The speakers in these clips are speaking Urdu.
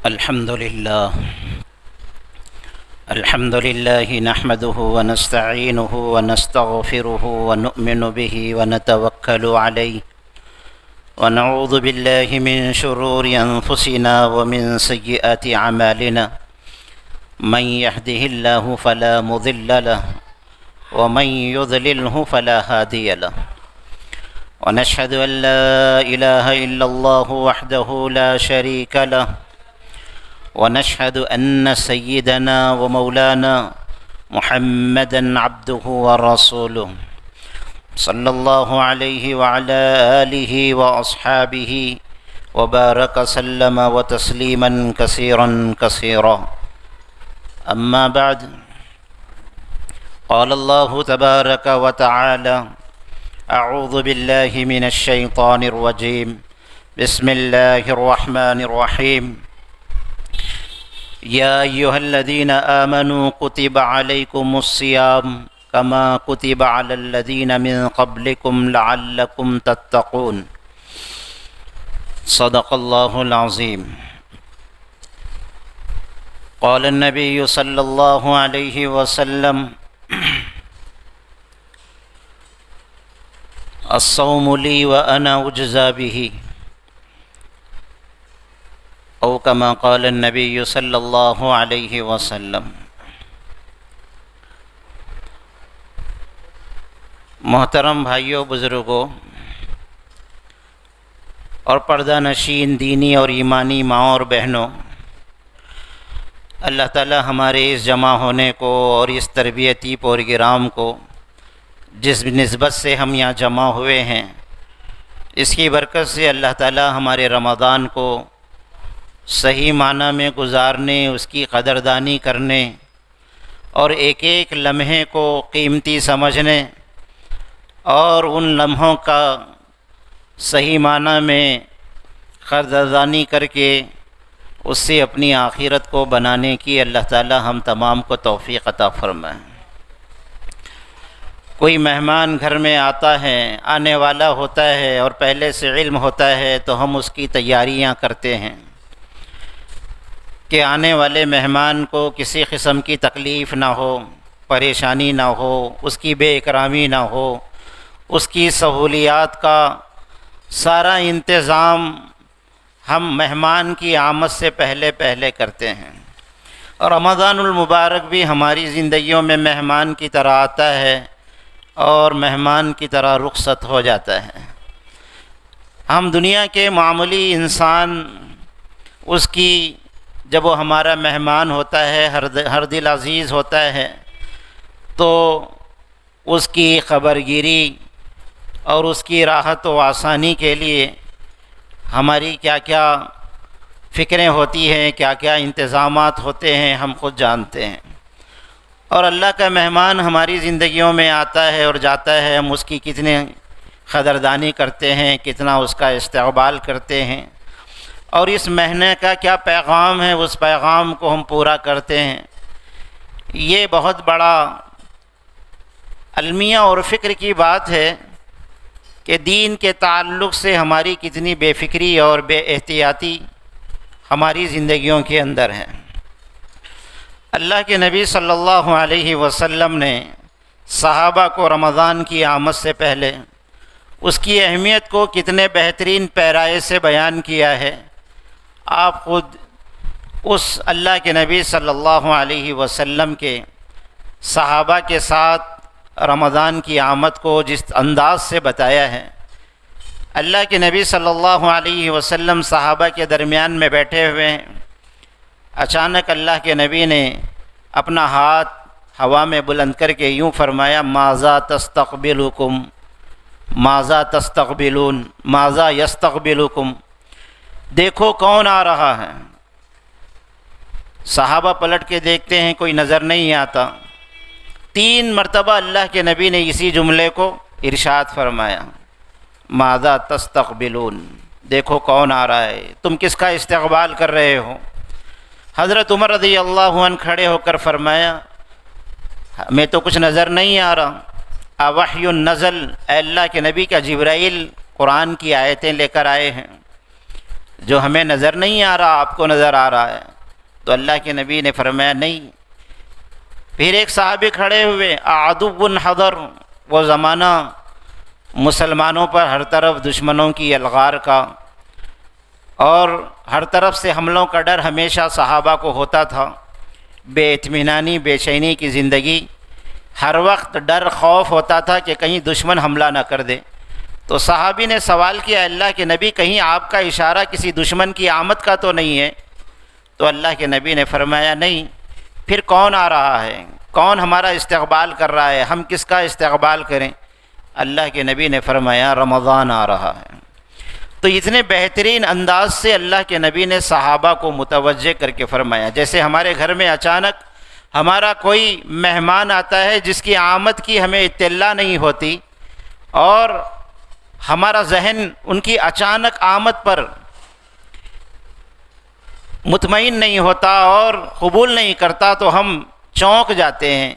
الحمد لله نحمده ونستعينه ونستغفره ونؤمن به ونتوكل عليه ونعوذ بالله من شرور أنفسنا ومن سيئات أعمالنا من يهده الله فلا مضل له ومن يضلله فلا هادي له ونشهد أن لا إله إلا الله وحده لا شريك له ونشهد أن سيدنا ومولانا محمدًا عبده ورسوله صلى الله عليه وعلى آله وأصحابه وبارك سلم وتسليما كثيرا كثيرا. أما بعد، قال الله تبارك وتعالى: أعوذ بالله من الشيطان الرجيم، بسم الله الرحمن الرحيم. يا أيها الذين آمنوا كتب عليكم الصيام كما كتب على الذين من قبلكم لعلكم تتقون. صدق الله العظيم. قال النبي صلى الله عليه وسلم: الصوم لي وأنا أجزى به، او کما قال النبی صلی اللہ علیہ وسلم. محترم بھائیوں، بزرگوں اور پردہ نشین دینی اور ایمانی ماں اور بہنوں، اللہ تعالی ہمارے اس جمع ہونے کو اور اس تربیتی پروگرام کو جس نسبت سے ہم یہاں جمع ہوئے ہیں، اس کی برکت سے اللہ تعالی ہمارے رمضان کو صحیح معنی میں گزارنے، اس کی قدردانی کرنے اور ایک ایک لمحے کو قیمتی سمجھنے اور ان لمحوں کا صحیح معنی میں قدردانی کر کے اس سے اپنی آخرت کو بنانے کی اللہ تعالی ہم تمام کو توفیق عطا فرمائے. کوئی مہمان گھر میں آتا ہے، آنے والا ہوتا ہے اور پہلے سے علم ہوتا ہے تو ہم اس کی تیاریاں کرتے ہیں کہ آنے والے مہمان کو کسی قسم کی تکلیف نہ ہو، پریشانی نہ ہو، اس کی بے اکرامی نہ ہو. اس کی سہولیات کا سارا انتظام ہم مہمان کی آمد سے پہلے کرتے ہیں. اور رمضان المبارک بھی ہماری زندگیوں میں مہمان کی طرح آتا ہے اور مہمان کی طرح رخصت ہو جاتا ہے. ہم دنیا کے معمولی انسان، اس کی جب وہ ہمارا مہمان ہوتا ہے، ہر دل عزیز ہوتا ہے، تو اس کی خبرگیری اور اس کی راحت و آسانی کے لیے ہماری کیا کیا فکریں ہوتی ہیں، کیا کیا انتظامات ہوتے ہیں، ہم خود جانتے ہیں. اور اللہ کا مہمان ہماری زندگیوں میں آتا ہے اور جاتا ہے، ہم اس کی کتنے قدردانی کرتے ہیں، کتنا اس کا استقبال کرتے ہیں، اور اس مہینے کا کیا پیغام ہے، اس پیغام کو ہم پورا کرتے ہیں. یہ بہت بڑا المیہ اور فکر کی بات ہے کہ دین کے تعلق سے ہماری کتنی بے فکری اور بے احتیاطی ہماری زندگیوں کے اندر ہے. اللہ کے نبی صلی اللہ علیہ وسلم نے صحابہ کو رمضان کی آمد سے پہلے اس کی اہمیت کو کتنے بہترین پیرائے سے بیان کیا ہے. آپ خود اس اللہ کے نبی صلی اللہ علیہ وسلم کے صحابہ کے ساتھ رمضان کی آمد کو جس انداز سے بتایا ہے. اللہ کے نبی صلی اللہ علیہ وسلم صحابہ کے درمیان میں بیٹھے ہوئے ہیں. اچانک اللہ کے نبی نے اپنا ہاتھ ہوا میں بلند کر کے یوں فرمایا: ماذا تستقبلکم، ماذا تستقبلون، ماذا یستقبلکم. دیکھو کون آ رہا ہے. صحابہ پلٹ کے دیکھتے ہیں، کوئی نظر نہیں آتا. 3 مرتبہ اللہ کے نبی نے اسی جملے کو ارشاد فرمایا: ماذا تستقبلون، دیکھو کون آ رہا ہے، تم کس کا استقبال کر رہے ہو. حضرت عمر رضی اللہ عنہ کھڑے ہو کر فرمایا: ہمیں تو کچھ نظر نہیں آ رہا. اوحی نزل، اے اللہ کے نبی کا جبرائیل قرآن کی آیتیں لے کر آئے ہیں. جو ہمیں نظر نہیں آ رہا آپ کو نظر آ رہا ہے؟ تو اللہ کے نبی نے فرمایا نہیں۔ پھر ایک صحابی کھڑے ہوئے، عدو حضر، وہ زمانہ مسلمانوں پر ہر طرف دشمنوں کی الغار کا اور ہر طرف سے حملوں کا ڈر ہمیشہ صحابہ کو ہوتا تھا، بے اطمینانی بے چینی کی زندگی، ہر وقت ڈر خوف ہوتا تھا کہ کہیں دشمن حملہ نہ کر دے۔ تو صحابی نے سوال کیا، اللہ کے نبی کہیں آپ کا اشارہ کسی دشمن کی آمد کا تو نہیں ہے؟ تو اللہ کے نبی نے فرمایا نہیں۔ پھر کون آ رہا ہے؟ کون ہمارا استقبال کر رہا ہے؟ ہم کس کا استقبال کریں؟ اللہ کے نبی نے فرمایا رمضان آ رہا ہے۔ تو اتنے بہترین انداز سے اللہ کے نبی نے صحابہ کو متوجہ کر کے فرمایا، جیسے ہمارے گھر میں اچانک ہمارا کوئی مہمان آتا ہے جس کی آمد کی ہمیں اطلاع نہیں ہوتی اور ہمارا ذہن ان کی اچانک آمد پر مطمئن نہیں ہوتا اور قبول نہیں کرتا، تو ہم چونک جاتے ہیں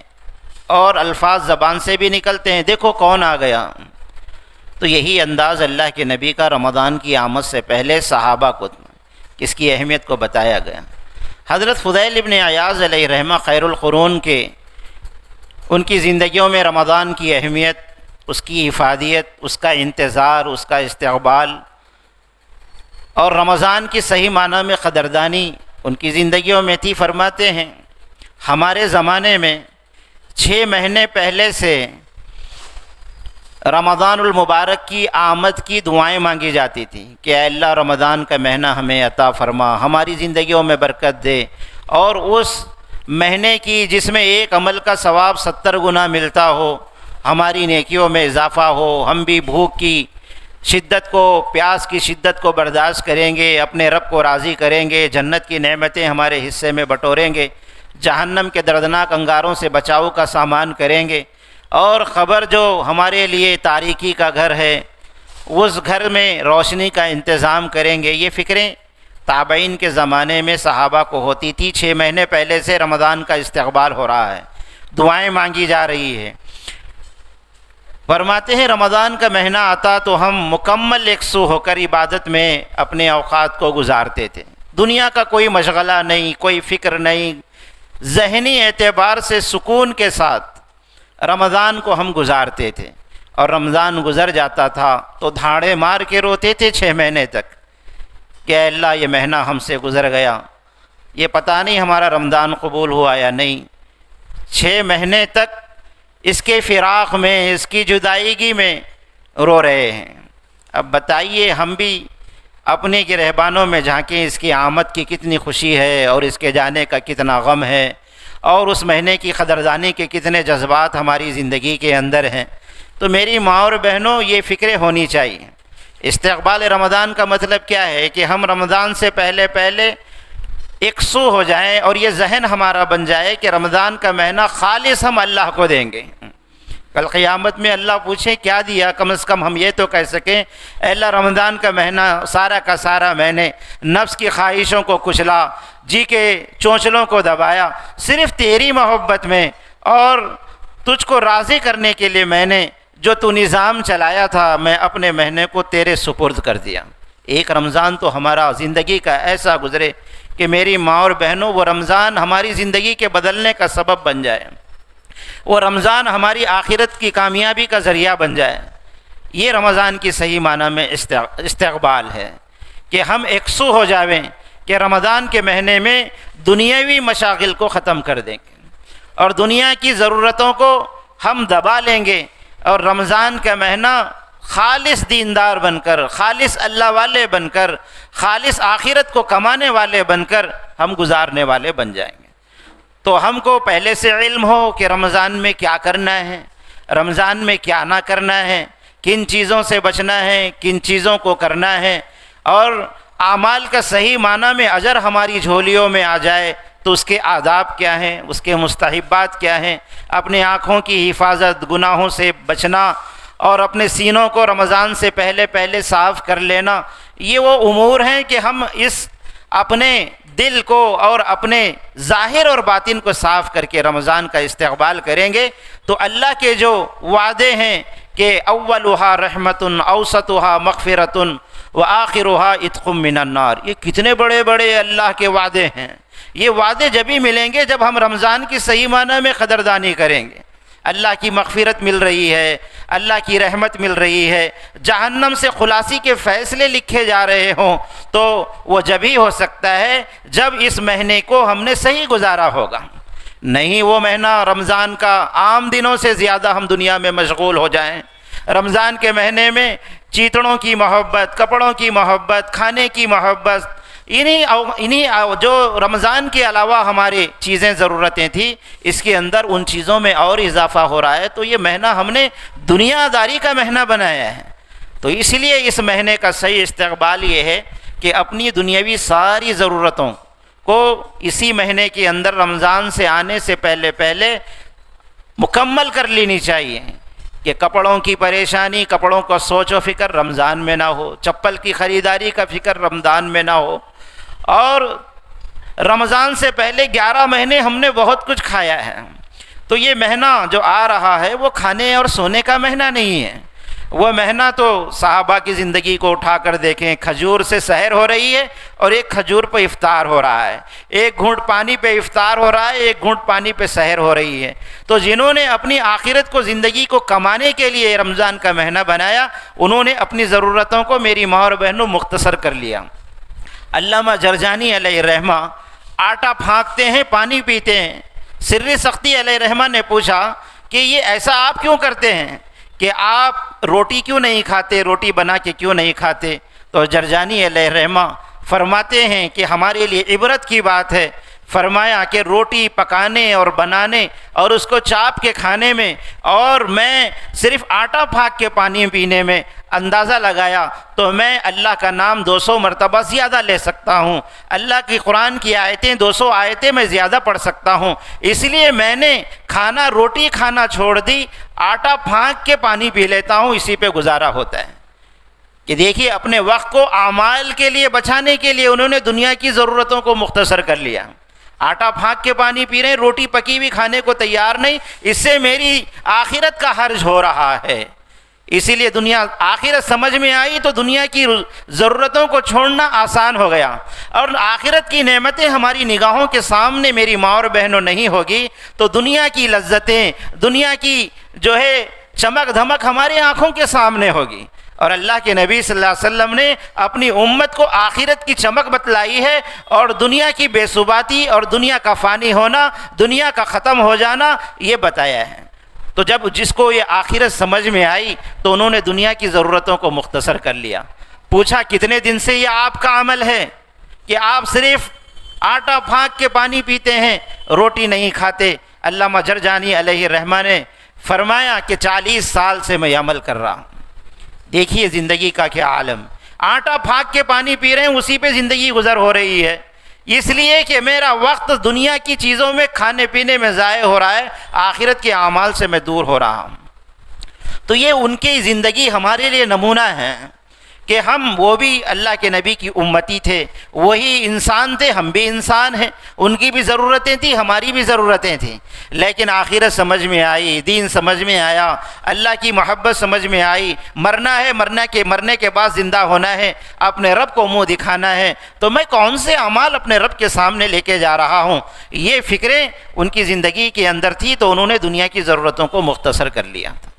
اور الفاظ زبان سے بھی نکلتے ہیں، دیکھو کون آ گیا۔ تو یہی انداز اللہ کے نبی کا رمضان کی آمد سے پہلے صحابہ کو اس کی اہمیت کو بتایا گیا۔ حضرت فضیل ابن عیاض علیہ رحمہ خیر القرون کے ان کی زندگیوں میں رمضان کی اہمیت، اس کی افادیت، اس کا انتظار، اس کا استقبال اور رمضان کی صحیح معنی میں قدردانی ان کی زندگیوں میں تھی۔ فرماتے ہیں ہمارے زمانے میں 6 مہینے پہلے سے رمضان المبارک کی آمد کی دعائیں مانگی جاتی تھیں کہ اے اللہ رمضان کا مہینہ ہمیں عطا فرما، ہماری زندگیوں میں برکت دے، اور اس مہینے کی جس میں ایک عمل کا ثواب 70 گنا ملتا ہو، ہماری نیکیوں میں اضافہ ہو، ہم بھی بھوک کی شدت کو، پیاس کی شدت کو برداشت کریں گے، اپنے رب کو راضی کریں گے، جنت کی نعمتیں ہمارے حصے میں بٹوریں گے، جہنم کے دردناک انگاروں سے بچاؤ کا سامان کریں گے، اور خبر جو ہمارے لیے تاریکی کا گھر ہے اس گھر میں روشنی کا انتظام کریں گے۔ یہ فکریں تابعین کے زمانے میں صحابہ کو ہوتی تھی۔ 6 مہینے پہلے سے رمضان کا استقبال ہو رہا ہے، دعائیں مانگی جا رہی ہے۔ فرماتے ہیں رمضان کا مہینہ آتا تو ہم مکمل یکسو ہو کر عبادت میں اپنے اوقات کو گزارتے تھے، دنیا کا کوئی مشغلہ نہیں، کوئی فکر نہیں، ذہنی اعتبار سے سکون کے ساتھ رمضان کو ہم گزارتے تھے۔ اور رمضان گزر جاتا تھا تو دھاڑے مار کے روتے تھے 6 مہینے تک کہ اے اللہ یہ مہینہ ہم سے گزر گیا، یہ پتہ نہیں ہمارا رمضان قبول ہوا یا نہیں۔ 6 مہینے تک اس کے فراق میں، اس کی جدائیگی میں رو رہے ہیں۔ اب بتائیے ہم بھی اپنے گرہبانوں میں جھانکیں، اس کی آمد کی کتنی خوشی ہے اور اس کے جانے کا کتنا غم ہے، اور اس مہینے کی قدردانی کے کتنے جذبات ہماری زندگی کے اندر ہیں۔ تو میری ماں اور بہنوں یہ فکریں ہونی چاہیے۔ استقبال رمضان کا مطلب کیا ہے کہ ہم رمضان سے پہلے یکسو ہو جائیں اور یہ ذہن ہمارا بن جائے کہ رمضان کا مہینہ خالص ہم اللہ کو دیں گے۔ کل قیامت میں اللہ پوچھے کیا دیا، کم از کم ہم یہ تو کہہ سکیں اے اللہ رمضان کا مہینہ سارا کا سارا میں نے نفس کی خواہشوں کو کچلا، جی کے چونچلوں کو دبایا، صرف تیری محبت میں اور تجھ کو راضی کرنے کے لیے میں نے جو تو نظام چلایا تھا میں اپنے مہینے کو تیرے سپرد کر دیا۔ ایک رمضان تو ہمارا زندگی کا ایسا گزرے کہ میری ماں اور بہنوں وہ رمضان ہماری زندگی کے بدلنے کا سبب بن جائے، وہ رمضان ہماری آخرت کی کامیابی کا ذریعہ بن جائے۔ یہ رمضان کی صحیح معنی میں استقبال ہے کہ ہم یکسو ہو جاویں کہ رمضان کے مہینے میں دنیاوی مشاغل کو ختم کر دیں گے اور دنیا کی ضرورتوں کو ہم دبا لیں گے، اور رمضان کا مہینہ خالص دیندار بن کر، خالص اللہ والے بن کر، خالص آخرت کو کمانے والے بن کر ہم گزارنے والے بن جائیں گے۔ تو ہم کو پہلے سے علم ہو کہ رمضان میں کیا کرنا ہے، رمضان میں کیا نہ کرنا ہے، کن چیزوں سے بچنا ہے، کن چیزوں کو کرنا ہے، اور اعمال کا صحیح معنی میں اجر ہماری جھولیوں میں آ جائے تو اس کے آداب کیا ہیں، اس کے مستحبات کیا ہیں، اپنی آنکھوں کی حفاظت، گناہوں سے بچنا اور اپنے سینوں کو رمضان سے پہلے صاف کر لینا، یہ وہ امور ہیں کہ ہم اس اپنے دل کو اور اپنے ظاہر اور باطن کو صاف کر کے رمضان کا استقبال کریں گے تو اللہ کے جو وعدے ہیں کہ اولھا رحمت اوسطھا مغفرۃ وآخرھا عتق من النار، یہ کتنے بڑے بڑے اللہ کے وعدے ہیں۔ یہ وعدے جبھی ملیں گے جب ہم رمضان کی صحیح معنی میں قدردانی کریں گے۔ اللہ کی مغفرت مل رہی ہے، اللہ کی رحمت مل رہی ہے، جہنم سے خلاصی کے فیصلے لکھے جا رہے ہوں، تو وہ جبھی ہو سکتا ہے جب اس مہینے کو ہم نے صحیح گزارا ہوگا۔ نہیں وہ مہینہ رمضان کا عام دنوں سے زیادہ ہم دنیا میں مشغول ہو جائیں، رمضان کے مہینے میں چیتڑوں کی محبت، کپڑوں کی محبت، کھانے کی محبت، انہی جو رمضان کے علاوہ ہماری چیزیں ضرورتیں تھیں، اس کے اندر ان چیزوں میں اور اضافہ ہو رہا ہے، تو یہ مہینہ ہم نے دنیا داری کا مہینہ بنایا ہے۔ تو اس لیے اس مہینے کا صحیح استقبال یہ ہے کہ اپنی دنیاوی ساری ضرورتوں کو اسی مہینے کے اندر رمضان سے آنے سے پہلے مکمل کر لینی چاہیے، کہ کپڑوں کی پریشانی، کپڑوں کا سوچ و فکر رمضان میں نہ ہو، چپل کی خریداری کا فکر رمضان میں نہ ہو، اور رمضان سے پہلے 11 مہینے ہم نے بہت کچھ کھایا ہے، تو یہ مہینہ جو آ رہا ہے وہ کھانے اور سونے کا مہینہ نہیں ہے۔ وہ مہینہ تو صحابہ کی زندگی کو اٹھا کر دیکھیں، کھجور سے سحر ہو رہی ہے اور ایک کھجور پہ افطار ہو رہا ہے، ایک گھونٹ پانی پہ افطار ہو رہا ہے، ایک گھونٹ پانی پہ سحر ہو رہی ہے۔ تو جنہوں نے اپنی آخرت کو، زندگی کو کمانے کے لیے رمضان کا مہینہ بنایا، انہوں نے اپنی ضرورتوں کو میری ماں اور بہنوں مختصر کر لیا۔ علامہ جرجانی علیہ رحمہ آٹا پھانکتے ہیں، پانی پیتے ہیں۔ سری سختی علیہ رحمہ نے پوچھا کہ یہ ایسا آپ کیوں کرتے ہیں، کہ آپ روٹی کیوں نہیں کھاتے، روٹی بنا کے کیوں نہیں کھاتے؟ تو جرجانی علیہ رحمہ فرماتے ہیں کہ ہمارے لیے عبرت کی بات ہے۔ فرمایا کہ روٹی پکانے اور بنانے اور اس کو چاپ کے کھانے میں، اور میں صرف آٹا پھانک کے پانی پینے میں اندازہ لگایا تو میں اللہ کا نام 200 مرتبہ زیادہ لے سکتا ہوں، اللہ کی قرآن کی آیتیں 200 آیتیں میں زیادہ پڑھ سکتا ہوں، اس لیے میں نے روٹی کھانا چھوڑ دی، آٹا پھانک کے پانی پی لیتا ہوں، اسی پہ گزارا ہوتا ہے۔ کہ دیکھیے اپنے وقت کو اعمال کے لیے بچانے کے لیے انہوں نے دنیا کی ضرورتوں کو مختصر کر لیا۔ آٹا پھانک کے پانی پی رہے ہیں، روٹی پکی ہوئی کھانے کو تیار نہیں، اس سے میری آخرت کا حرج ہو رہا ہے۔ اسی لیے آخرت سمجھ میں آئی تو دنیا کی ضرورتوں کو چھوڑنا آسان ہو گیا، اور آخرت کی نعمتیں ہماری نگاہوں کے سامنے میری ماں اور بہنوں نہیں ہوگی تو دنیا کی لذتیں، دنیا کی جو ہے چمک دھمک ہماری آنکھوں کے سامنے ہوگی۔ اور اللہ کے نبی صلی اللہ علیہ وسلم نے اپنی امت کو آخرت کی چمک بتلائی ہے، اور دنیا کی بے ثباتی اور دنیا کا فانی ہونا، دنیا کا ختم ہو جانا یہ بتایا ہے۔ تو جب جس کو یہ آخرت سمجھ میں آئی تو انہوں نے دنیا کی ضرورتوں کو مختصر کر لیا۔ پوچھا کتنے دن سے یہ آپ کا عمل ہے کہ آپ صرف آٹا پھانک کے پانی پیتے ہیں، روٹی نہیں کھاتے؟ علامہ جرجانی علیہ رحمہ نے فرمایا کہ 40 سال سے میں یہ عمل کر رہا ہوں۔ دیکھیے زندگی کا کیا عالم، آٹا پھانک کے پانی پی رہے ہیں، اسی پہ زندگی گزر ہو رہی ہے، اس لیے کہ میرا وقت دنیا کی چیزوں میں، کھانے پینے میں ضائع ہو رہا ہے، آخرت کے اعمال سے میں دور ہو رہا ہوں۔ تو یہ ان کی زندگی ہمارے لیے نمونہ ہے کہ ہم وہ بھی اللہ کے نبی کی امتی تھے، وہی انسان تھے، ہم بھی انسان ہیں، ان کی بھی ضرورتیں تھیں، ہماری بھی ضرورتیں تھیں، لیکن آخرت سمجھ میں آئی، دین سمجھ میں آیا، اللہ کی محبت سمجھ میں آئی، مرنا ہے، مرنے کے بعد زندہ ہونا ہے، اپنے رب کو منہ دکھانا ہے، تو میں کون سے اعمال اپنے رب کے سامنے لے کے جا رہا ہوں، یہ فکریں ان کی زندگی کے اندر تھی، تو انہوں نے دنیا کی ضرورتوں کو مختصر کر لیا تھا۔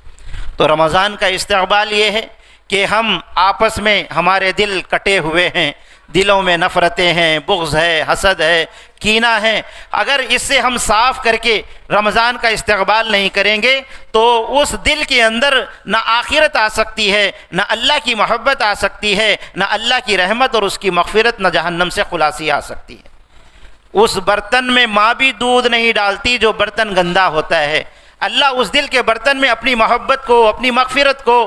تو رمضان کا استقبال یہ ہے کہ ہم آپس میں، ہمارے دل کٹے ہوئے ہیں، دلوں میں نفرتیں ہیں، بغض ہے، حسد ہے، کینہ ہے، اگر اس سے ہم صاف کر کے رمضان کا استقبال نہیں کریں گے تو اس دل کے اندر نہ آخرت آ سکتی ہے، نہ اللہ کی محبت آ سکتی ہے، نہ اللہ کی رحمت اور اس کی مغفرت، نہ جہنم سے خلاصی آ سکتی ہے۔ اس برتن میں ماں بھی دودھ نہیں ڈالتی جو برتن گندا ہوتا ہے۔ اللہ اس دل کے برتن میں اپنی محبت کو، اپنی مغفرت کو،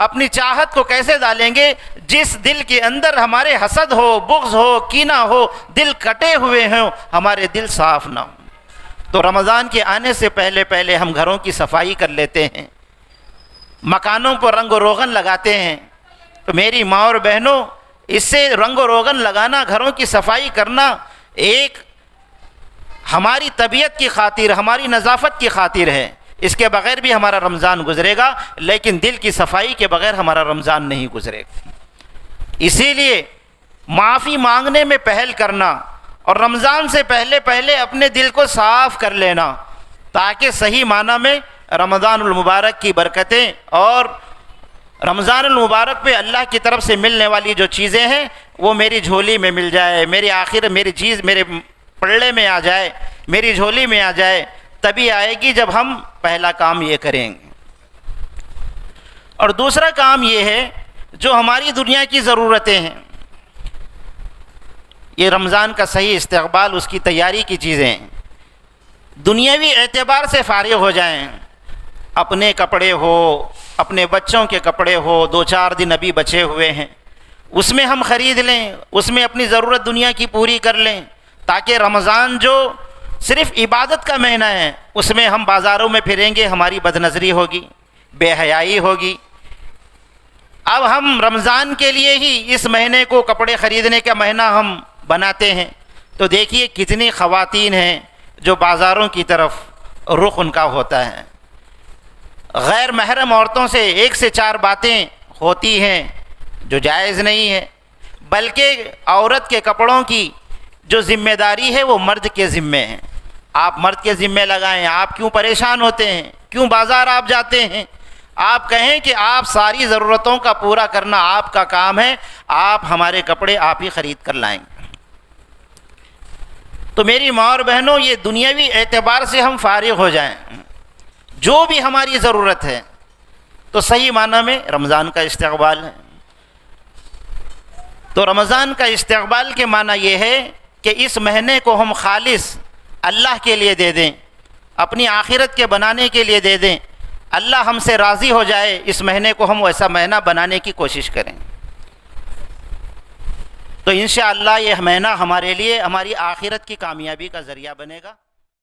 اپنی چاہت کو کیسے ڈالیں گے؟ جس دل کے اندر ہمارے حسد ہو، بغض ہو، کینہ ہو، دل کٹے ہوئے ہوں، ہمارے دل صاف نہ ہوں۔ تو رمضان کے آنے سے پہلے ہم گھروں کی صفائی کر لیتے ہیں، مکانوں پر رنگ و روغن لگاتے ہیں۔ تو میری ماں اور بہنوں، اس سے رنگ و روغن لگانا، گھروں کی صفائی کرنا ایک ہماری طبیعت کی خاطر، ہماری نظافت کی خاطر ہے. اس کے بغیر بھی ہمارا رمضان گزرے گا، لیکن دل کی صفائی کے بغیر ہمارا رمضان نہیں گزرے گا. اسی لیے معافی مانگنے میں پہل کرنا اور رمضان سے پہلے پہلے اپنے دل کو صاف کر لینا، تاکہ صحیح معنی میں رمضان المبارک کی برکتیں اور رمضان المبارک پہ اللہ کی طرف سے ملنے والی جو چیزیں ہیں وہ میری جھولی میں مل جائے، میری چیز میرے پلڑے میں آ جائے، میری جھولی میں آ جائے. تبھی آئے گی جب ہم پہلا کام یہ کریں گے. اور دوسرا کام یہ ہے جو ہماری دنیا کی ضرورتیں ہیں، یہ رمضان کا صحیح استقبال، اس کی تیاری کی چیزیں ہیں. دنیاوی اعتبار سے فارغ ہو جائیں، اپنے کپڑے ہو، اپنے بچوں کے کپڑے ہو، 2-4 دن ابھی بچے ہوئے ہیں، اس میں ہم خرید لیں، اس میں اپنی ضرورت دنیا کی پوری کر لیں، تاکہ رمضان جو صرف عبادت کا مہینہ ہے اس میں ہم بازاروں میں پھریں گے، ہماری بدنظری ہوگی، بے حیائی ہوگی. اب ہم رمضان کے لیے ہی اس مہینے کو کپڑے خریدنے کا مہینہ ہم بناتے ہیں، تو دیکھیے کتنی خواتین ہیں جو بازاروں کی طرف رخ ان کا ہوتا ہے. غیر محرم عورتوں سے 1 سے 4 باتیں ہوتی ہیں جو جائز نہیں ہے، بلکہ عورت کے کپڑوں کی جو ذمہ داری ہے وہ مرد کے ذمے ہے. آپ مرد کے ذمے لگائیں. آپ کیوں پریشان ہوتے ہیں؟ کیوں بازار آپ جاتے ہیں؟ آپ کہیں کہ آپ ساری ضرورتوں کا پورا کرنا آپ کا کام ہے، آپ ہمارے کپڑے آپ ہی خرید کر لائیں. تو میری ماں اور بہنوں، یہ دنیاوی اعتبار سے ہم فارغ ہو جائیں. جو بھی ہماری ضرورت ہے تو صحیح معنی میں رمضان کا استقبال ہے. تو رمضان کا استقبال کے معنی یہ ہے کہ اس مہینے کو ہم خالص اللہ کے لیے دے دیں، اپنی آخرت کے بنانے کے لیے دے دیں. اللہ ہم سے راضی ہو جائے، اس مہینے کو ہم ویسا مہینہ بنانے کی کوشش کریں. تو انشاءاللہ یہ مہینہ ہمارے لیے ہماری آخرت کی کامیابی کا ذریعہ بنے گا.